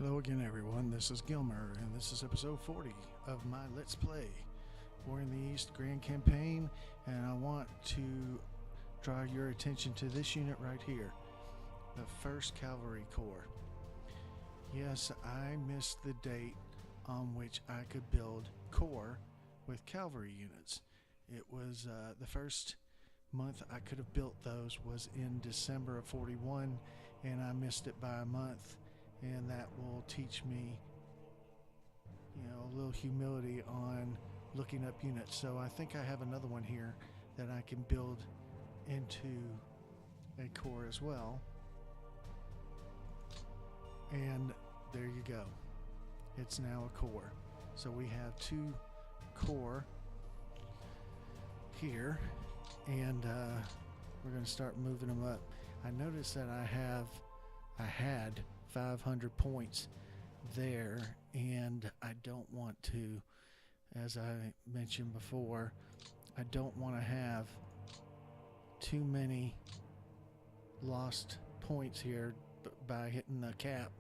Hello again, everyone. This is Gilmer, and this is episode 40 of my Let's Play War in the East Grand Campaign, and I want to draw your attention to this unit right here, the 1st Cavalry Corps. Yes, I missed the date on which I could build corps with cavalry units. It was the first month I could have built those was in December of 41, and I missed it by a month. And that will teach me, a little humility on looking up units. So I think I have another one here that I can build into a corps as well. And there you go. It's now a corps. So we have 2 corps here, and we're going to start moving them up. I noticed that I had 500 points there, and I don't want to, as I mentioned before, I don't want to have too many lost points here by hitting the cap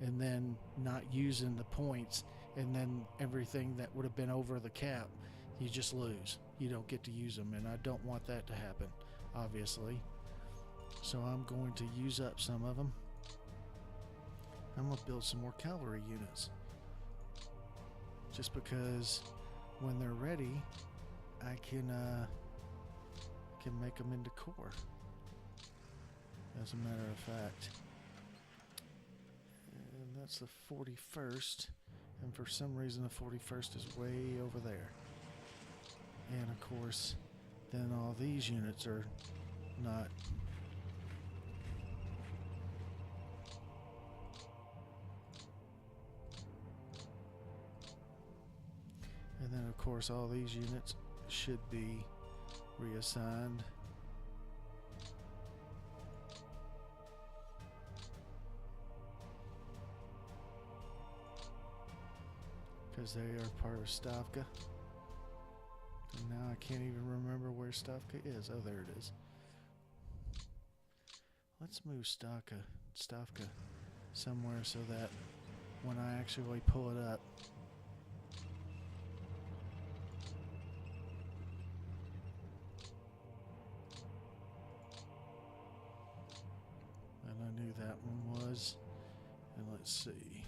and then not using the points, and then everything that would have been over the cap, you just lose. You don't get to use them, and I don't want that to happen, obviously. So I'm going to use up some of them. I'm going to build some more cavalry units, just because when they're ready I can make them into corps, as a matter of fact. And that's the 41st, and for some reason the 41st is way over there, and of course then all these units are not. And then of course all these units should be reassigned. Because they are part of Stavka. And now I can't even remember where Stavka is. Oh, there it is. Let's move Stavka somewhere so that when I actually pull it up, I knew that one was, and let's see.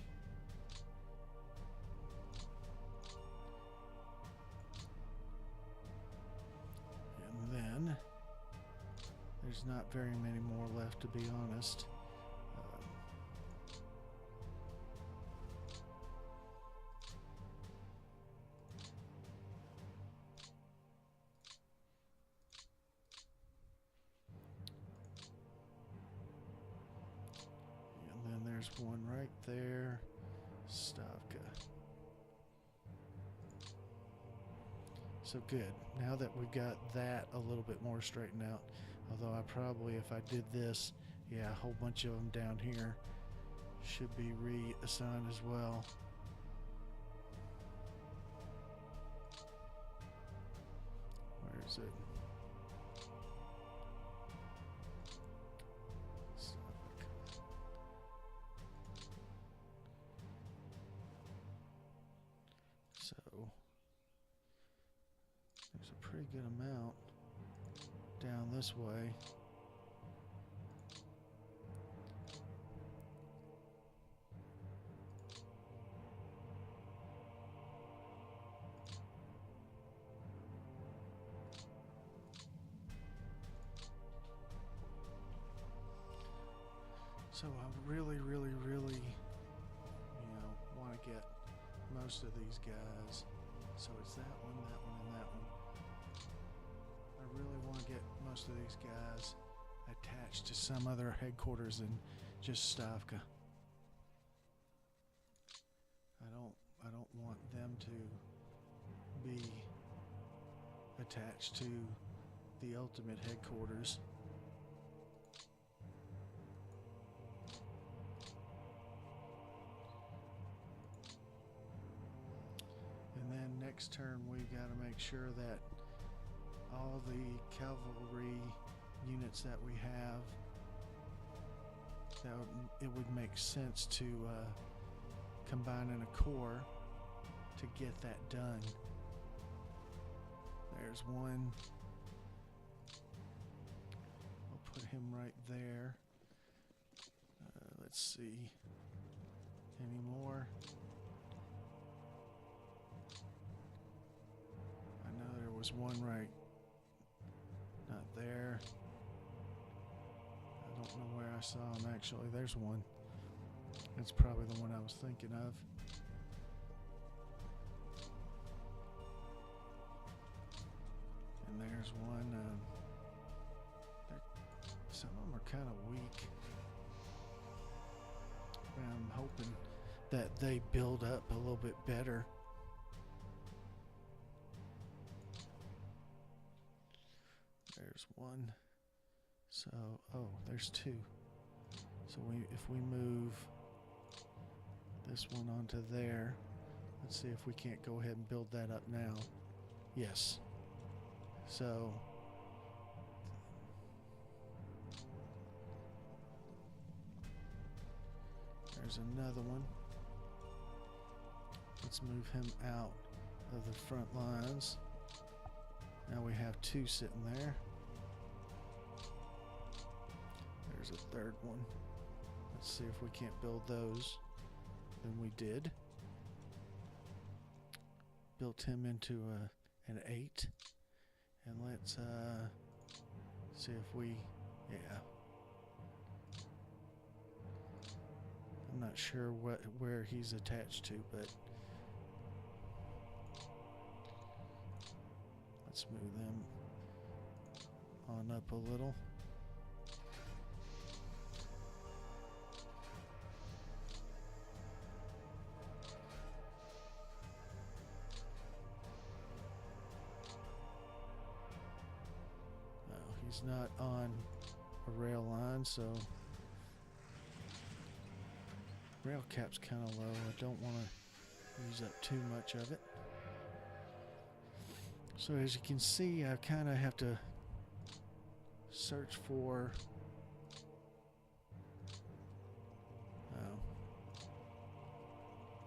And then there's not very many more left, to be honest. There's one right there, Stavka. So good. Now that we got that a little bit more straightened out, although I probably, if I did this, yeah, a whole bunch of them down here should be reassigned as well. Where is it? There's a pretty good amount down this way. So I really want to get most of these guys. So it's that one, and that one. I really want to get most of these guys attached to some other headquarters than just Stavka. I don't want them to be attached to the ultimate headquarters. And then next turn we've got to make sure that all the cavalry units that we have, that it would make sense to combine in a corps to get that done. There's one. I'll put him right there. Let's see. Any more? I know there was one right. Not there. I don't know where I saw him actually. There's one. That's probably the one I was thinking of. And there's one. Some of them are kind of weak. I'm hoping that they build up a little bit better. There's one. So, oh, there's two. So if we move this one onto there, let's see if we can't go ahead and build that up now. Yes. So there's another one. Let's move him out of the front lines. Now we have two sitting there. There's a third one. Let's see if we can't build those. Then we did. Built him into an 8. And let's see if we, yeah. I'm not sure where he's attached to, but let's move them on up a little. He's not on a rail line, so rail cap's kind of low. I don't want to use up too much of it. So as you can see, I kind of have to search for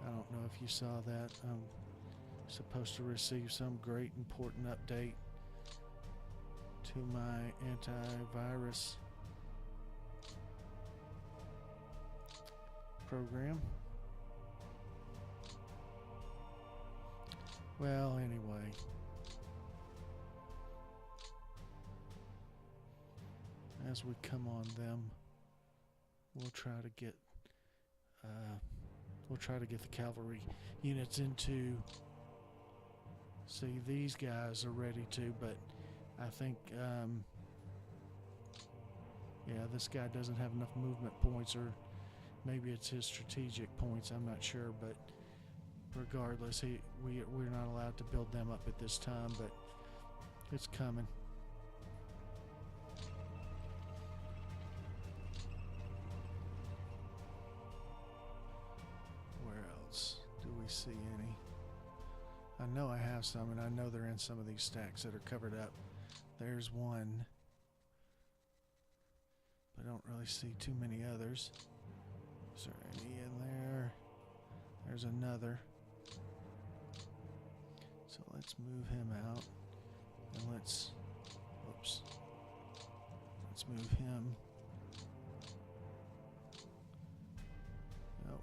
I don't know if you saw that. I'm supposed to receive some great important update to my antivirus program. Well, anyway, as we come on them, we'll try to get the cavalry units into. See, these guys are ready to, but I think, yeah, this guy doesn't have enough movement points, or maybe it's his strategic points. I'm not sure, but regardless, we're not allowed to build them up at this time, but it's coming. Where else do we see any? I know I have some, and I know they're in some of these stacks that are covered up. There's one. I don't really see too many others. Is there any in there? There's another. So let's move him out. And let's move him. Yep.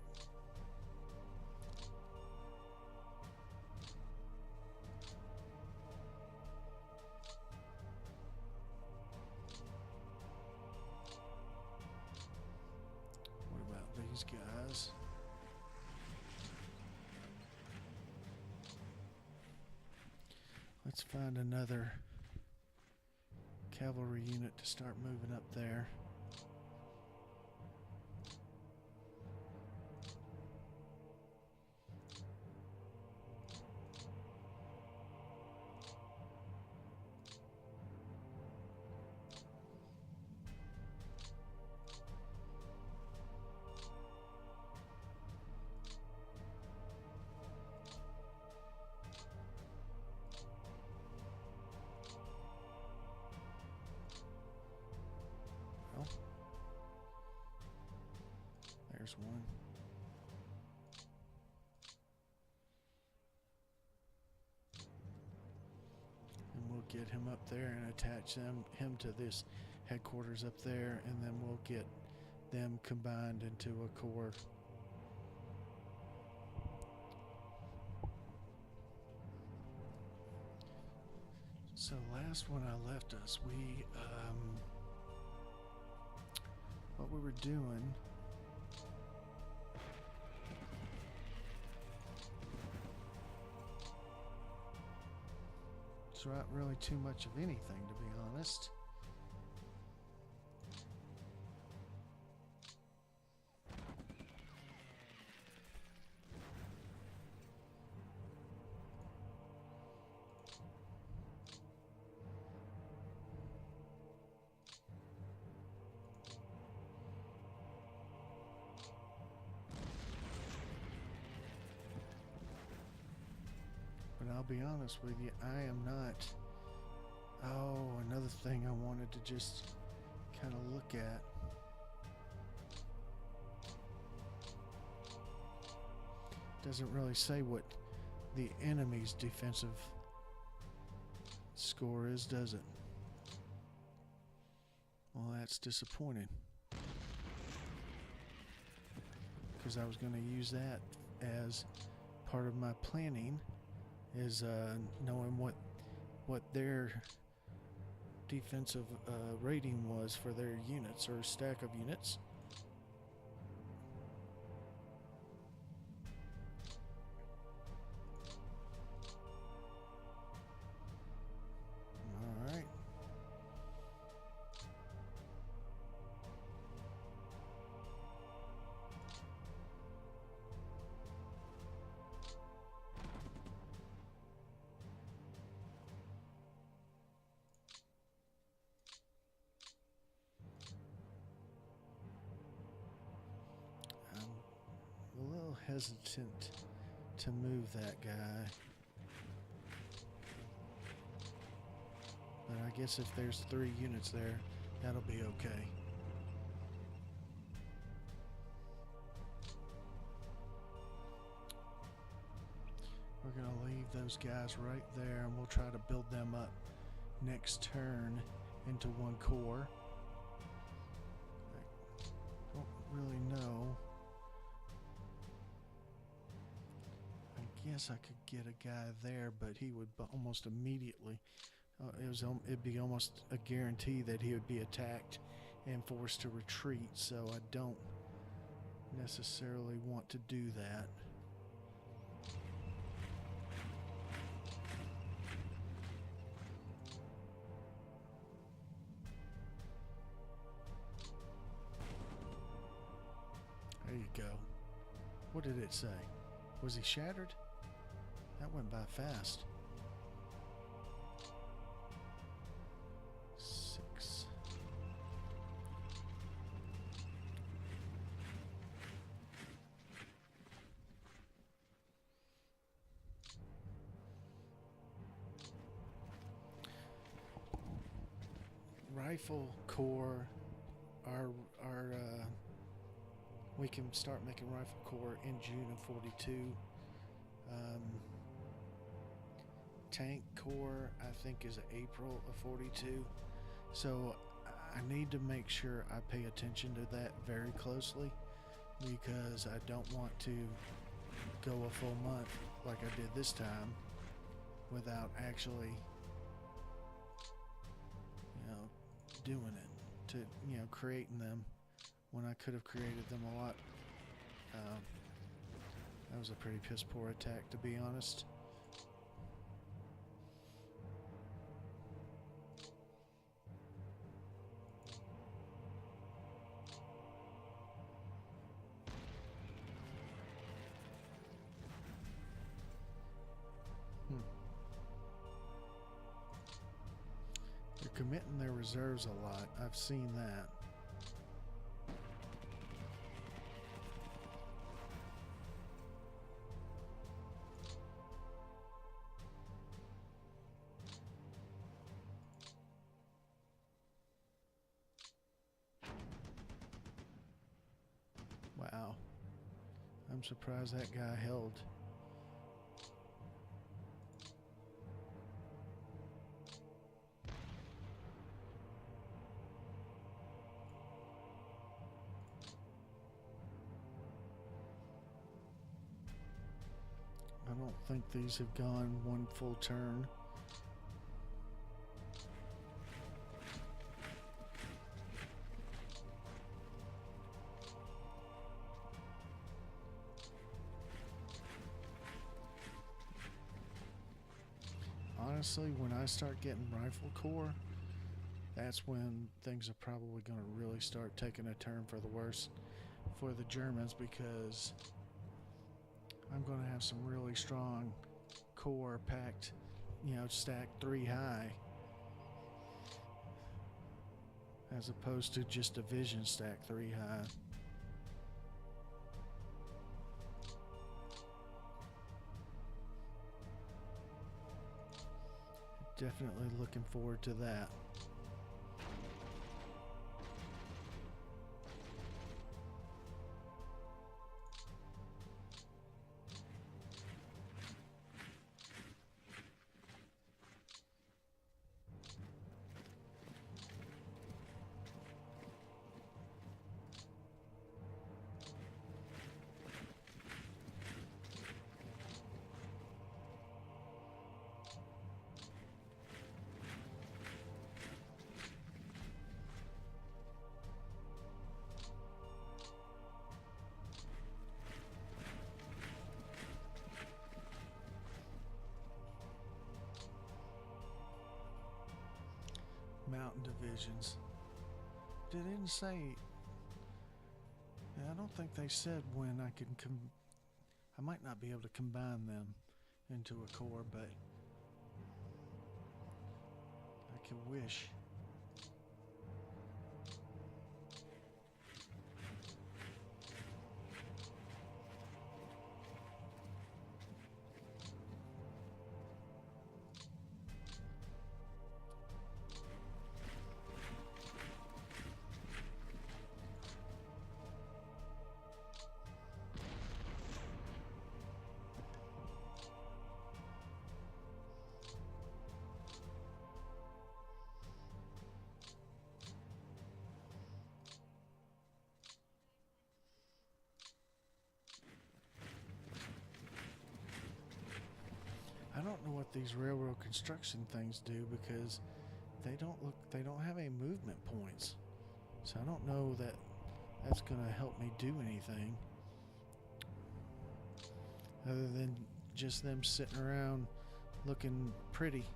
These guys. Let's find another cavalry unit to start moving up there. There's one. get him up there and attach him to this headquarters up there, and then we'll get them combined into a corps. So last when I left us, we what we were doing. It's not really too much of anything, to be honest. But I'll be honest with you, I am not. Oh, another thing I wanted to just kind of look at. Doesn't really say what the enemy's defensive score is, does it? Well, that's disappointing. Because I was going to use that as part of my planning, is knowing what their defensive rating was for their units or stack of units. All right. A little hesitant to move that guy, but I guess if there's 3 units there, that'll be okay. We're gonna leave those guys right there, and we'll try to build them up next turn into one corps. I don't really know. I guess I could get a guy there, but he would almost immediately. It'd be almost a guarantee that he would be attacked and forced to retreat. So I don't necessarily want to do that. There you go. What did it say? Was he shattered? That went by fast. 6. Rifle corps. We can start making rifle corps in June of 42. Tank corps, I think, is April of 42. So I need to make sure I pay attention to that very closely, because I don't want to go a full month like I did this time without actually, doing it, to, creating them when I could have created them a lot. That was a pretty piss poor attack, to be honest. They're committing their reserves a lot. I've seen that. Wow. I'm surprised that guy held. don't think these have gone one full turn. Honestly, when I start getting rifle corps, that's when things are probably going to really start taking a turn for the worse for the Germans, because I'm going to have some really strong corps packed, stacked 3 high, as opposed to just division stacked 3 high. Definitely looking forward to that. Mountain divisions. They didn't say. I don't think they said when I can I might not be able to combine them into a corps, but I can wish. I don't know what these railroad construction things do, because they don't have any movement points. So I don't know that that's going to help me do anything other than just them sitting around looking pretty.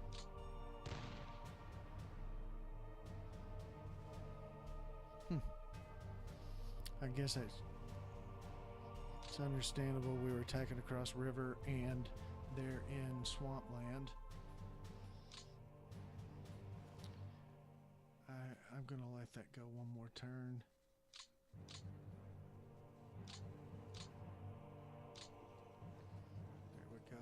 I guess it's understandable. We were attacking across river and they're in swampland. I'm gonna let that go one more turn. There we go.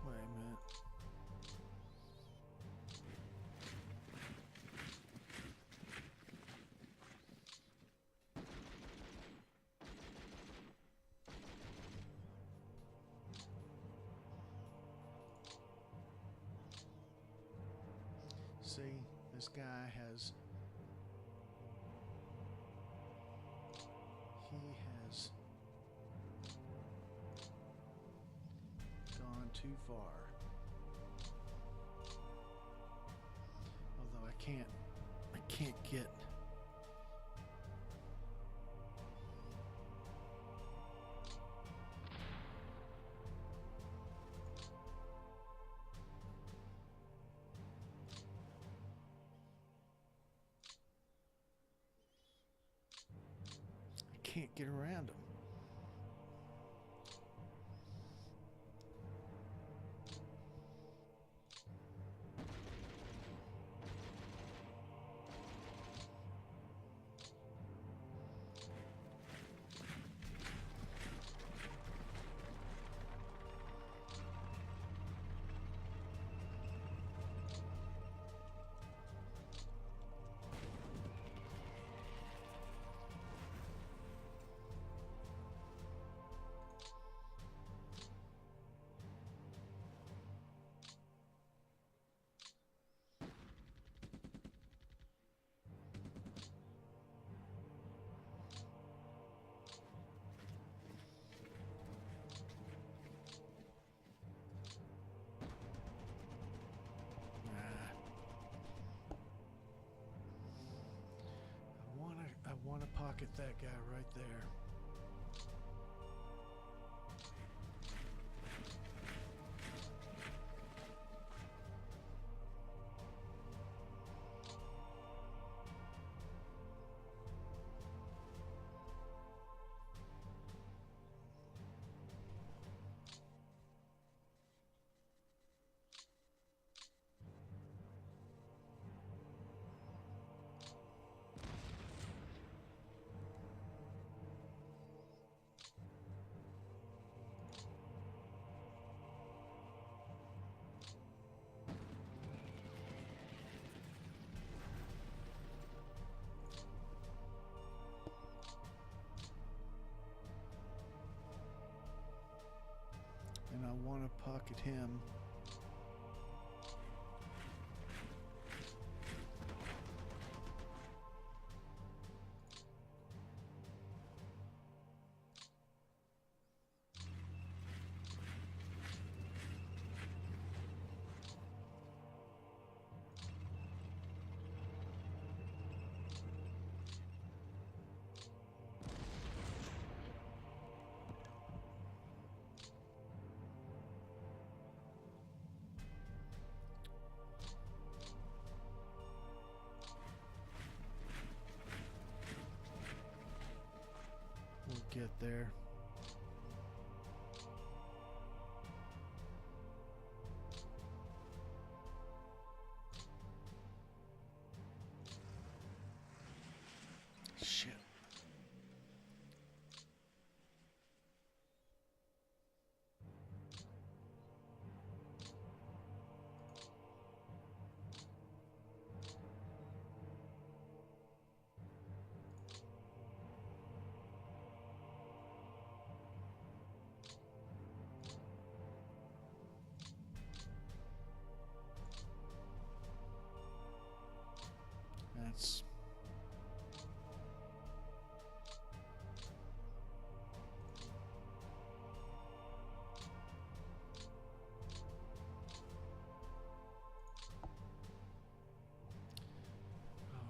Wait a minute. See, this guy has gone too far. Although I can't get. I can't get around him. pocket that guy right there. And I want to pocket him. We'll get there. Shit. That's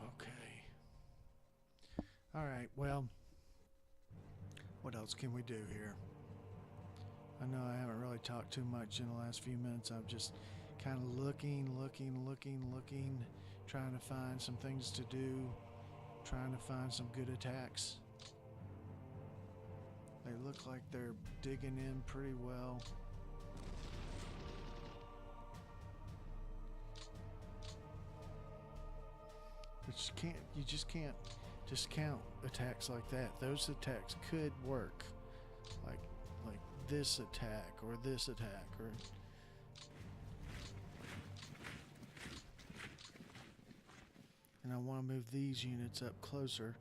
okay. All right, well, what else can we do here? I know I haven't really talked too much in the last few minutes. I'm just kind of looking, trying to find some things to do, trying to find some good attacks. They look like they're digging in pretty well. But you just can't discount attacks like that. Those attacks could work. Like this attack or this attack or and I want to move these units up closer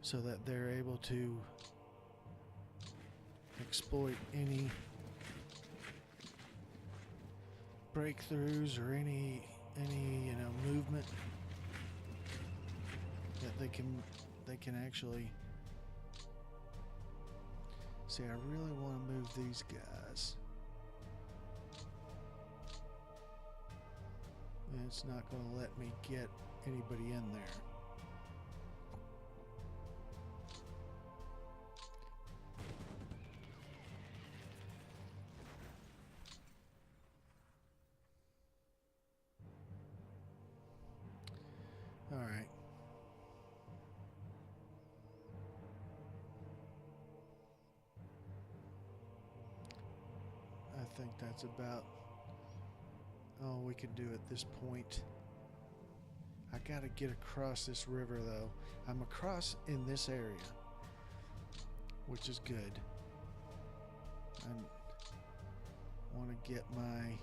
so that they're able to exploit any breakthroughs or any movement that they can actually see. I really want to move these guys. And it's not going to let me get anybody in there. All right. I think that's about all we can do at this point. I gotta get across this river though. I'm across in this area, which is good. I want to get my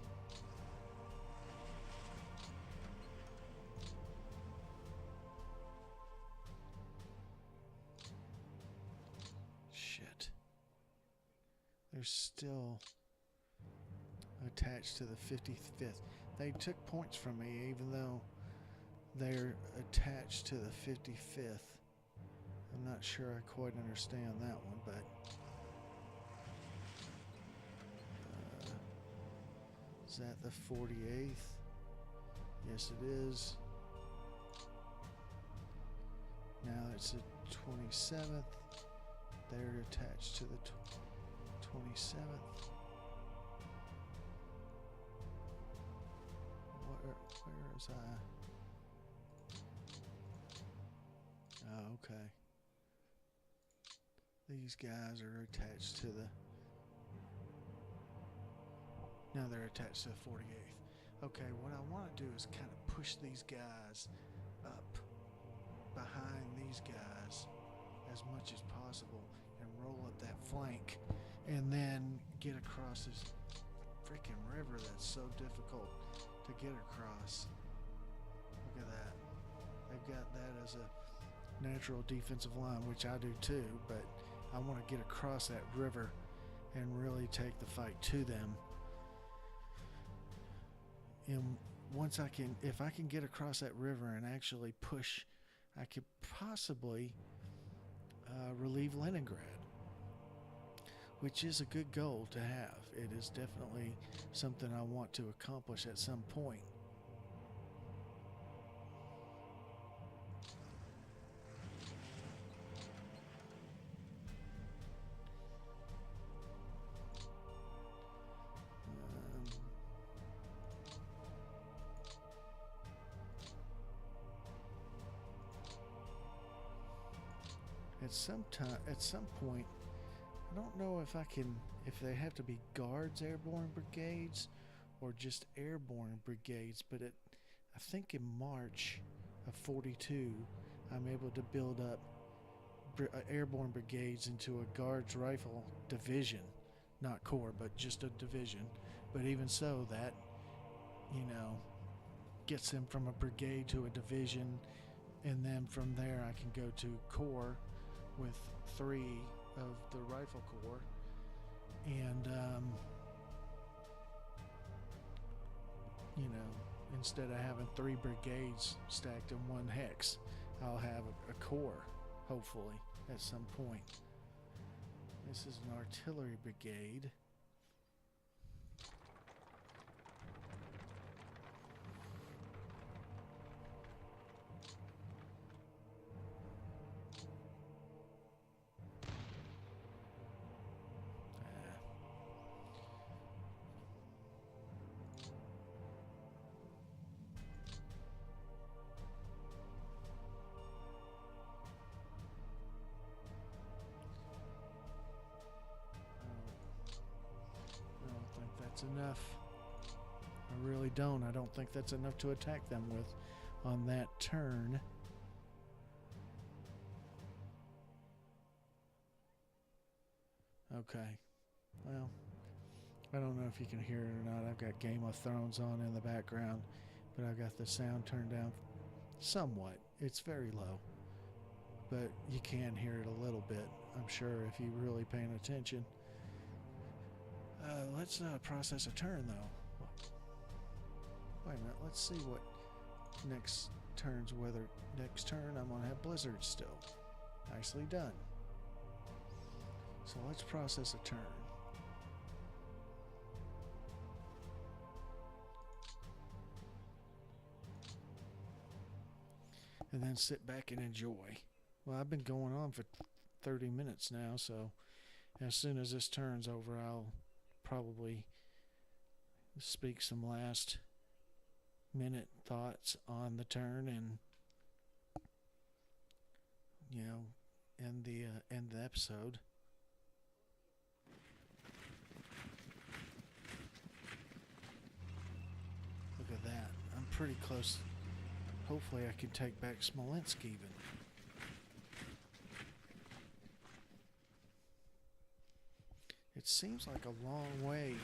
shit. They're still attached to the 55th. They took points from me even though they're attached to the 55th. I'm not sure I quite understand that one, but is that the 48th? Yes, it is. Now it's 27th. They're attached to the 27th. Where is I? Oh, okay. These guys are attached to the... Now they're attached to the 48th. Okay, what I want to do is kind of push these guys up behind these guys as much as possible and roll up that flank and then get across this freaking river that's so difficult to get across. Look at that. They've got that as a natural defensive line, which I do too, but I want to get across that river and really take the fight to them. And once I can, if I can get across that river and actually push, I could possibly relieve Leningrad, which is a good goal to have. It is definitely something I want to accomplish at some point. At some point, I don't know if they have to be guards airborne brigades or just airborne brigades, but I think in March of 42, I'm able to build up airborne brigades into a guards rifle division, not corps, but just a division. But even so, that, gets them from a brigade to a division, and then from there I can go to corps with 3 of the rifle corps, and instead of having 3 brigades stacked in one hex, I'll have a corps, hopefully, at some point. This is an artillery brigade. Enough. I really don't. I don't think that's enough to attack them with on that turn. Okay. Well, I don't know if you can hear it or not. I've got Game of Thrones on in the background, but I've got the sound turned down somewhat. It's very low, but you can hear it a little bit, I'm sure, if you're really paying attention. Let's process a turn, though. Wait a minute. Let's see what next turn's weather. Next turn, I'm going to have blizzards still. Nicely done. So let's process a turn. And then sit back and enjoy. Well, I've been going on for 30 minutes now, so as soon as this turn's over, I'll probably speak some last minute thoughts on the turn and end the episode. Look at that. I'm pretty close. Hopefully I can take back Smolensk even. It seems like a long way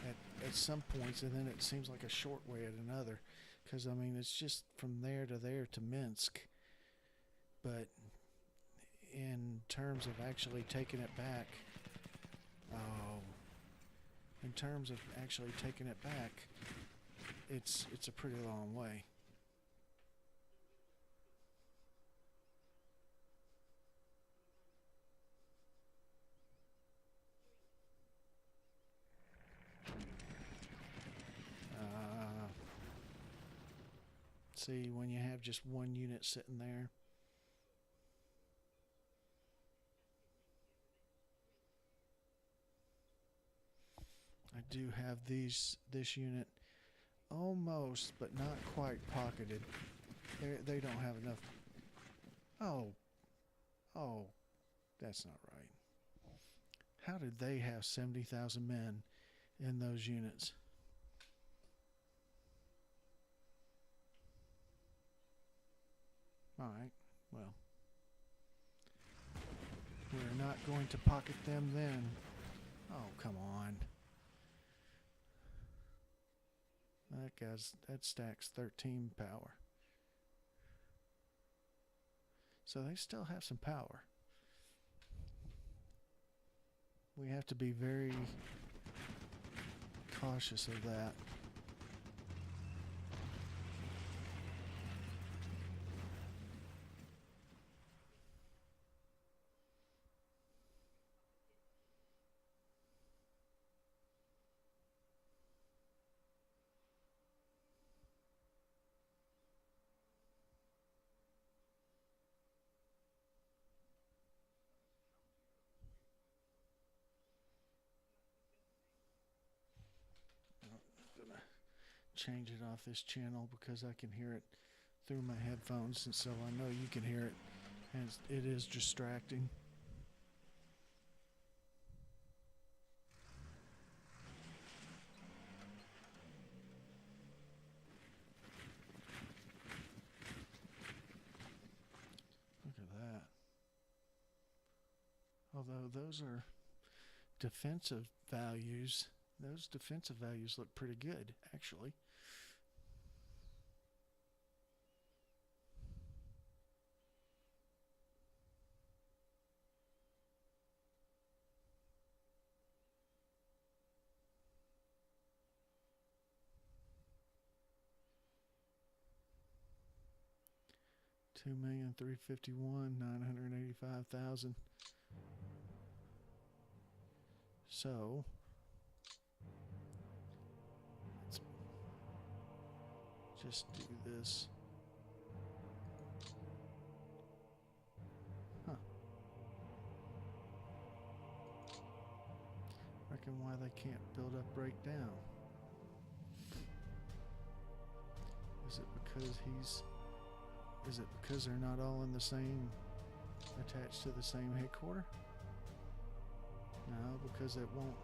at some points, and then it seems like a short way at another. Because, it's just from there to Minsk. But in terms of actually taking it back, it's a pretty long way. See, when you have just one unit sitting there, do have this unit almost, but not quite pocketed. They don't have enough. Oh, that's not right. How did they have 70,000 men in those units? All right, well, we're not going to pocket them then. Oh, come on. That stacks 13 power. So they still have some power. We have to be very cautious of that. Change it off this channel because I can hear it through my headphones, and so I know you can hear it, and it is distracting. Look at that. Although those are defensive values, those defensive values look pretty good, actually. $2,351,985,000. So let's just do this. Huh. Reckon why they can't build up breakdown. Is it because they're not all in the same, attached to the same headquarter? No, because it won't.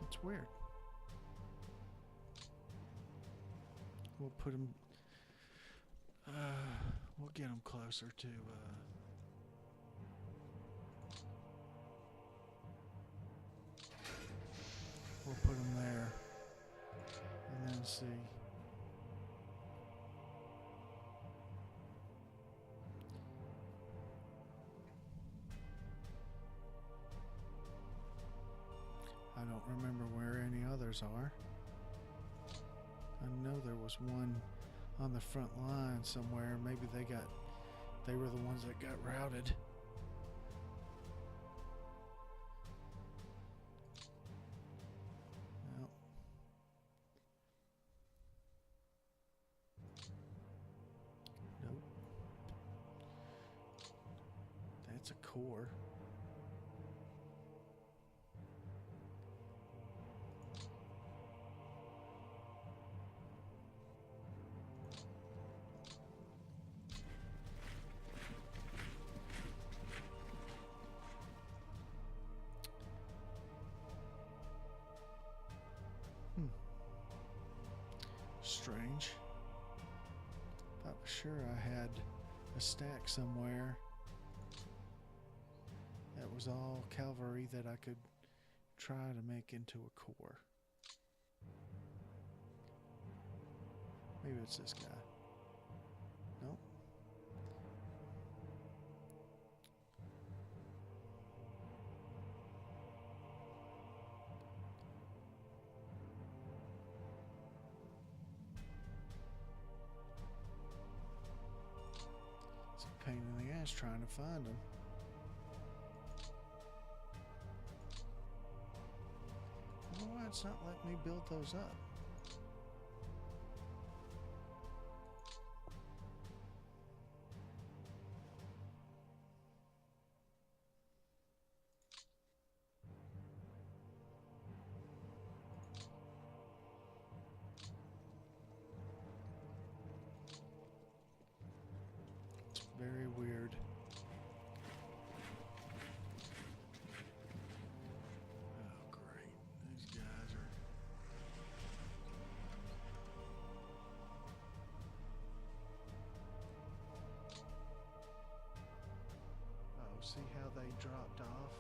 It's weird. We'll put them, we'll get them closer to, we'll put them there and then see. I don't remember where any others are. I know there was one on the front line somewhere. Maybe they were the ones that got routed. Well, nope. That's a core. Strange. Thought for sure I had a stack somewhere that was all cavalry that I could try to make into a core. Maybe it's this guy. Nope. Pain in the ass trying to find them. I don't know why it's not letting me build those up. See how they dropped off?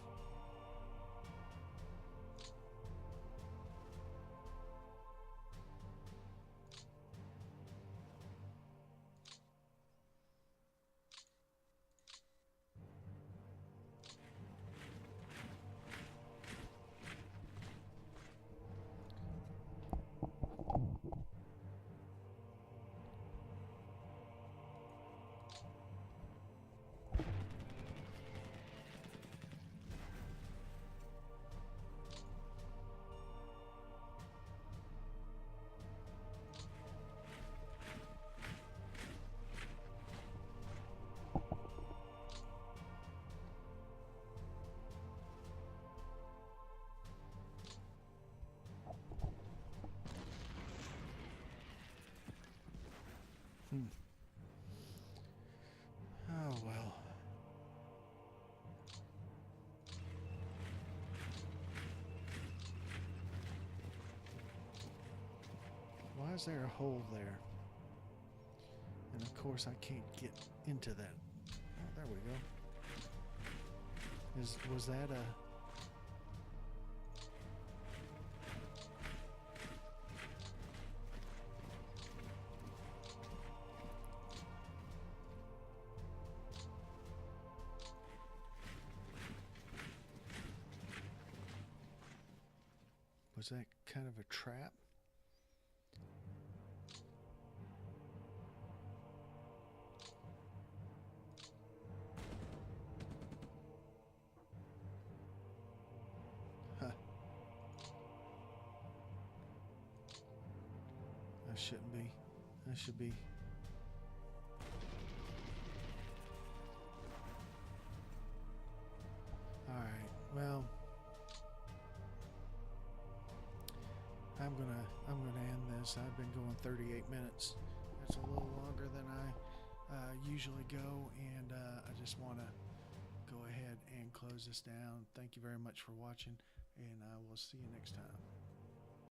Oh well. Why is there a hole there? And of course I can't get into that. Oh, there we go. Was that a... Was that kind of a trap? Huh. That shouldn't be. That should be. Alright, well, I'm gonna end this. I've been going 38 minutes. That's a little longer than I usually go, and I just want to go ahead and close this down. Thank you very much for watching, and I will see you next time.